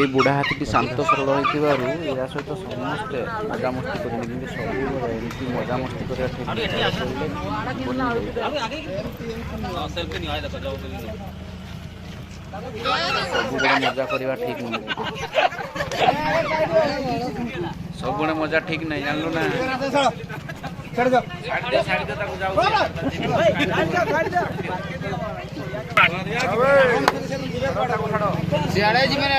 बुढ़ा हाथी शांत सरल या सहित समस्ते मजामस्ती कर सब मजामस्ती मजा करवा ठीक नहीं सब मजा ठीक नहीं जानलु ना सियाड़े जी मैंने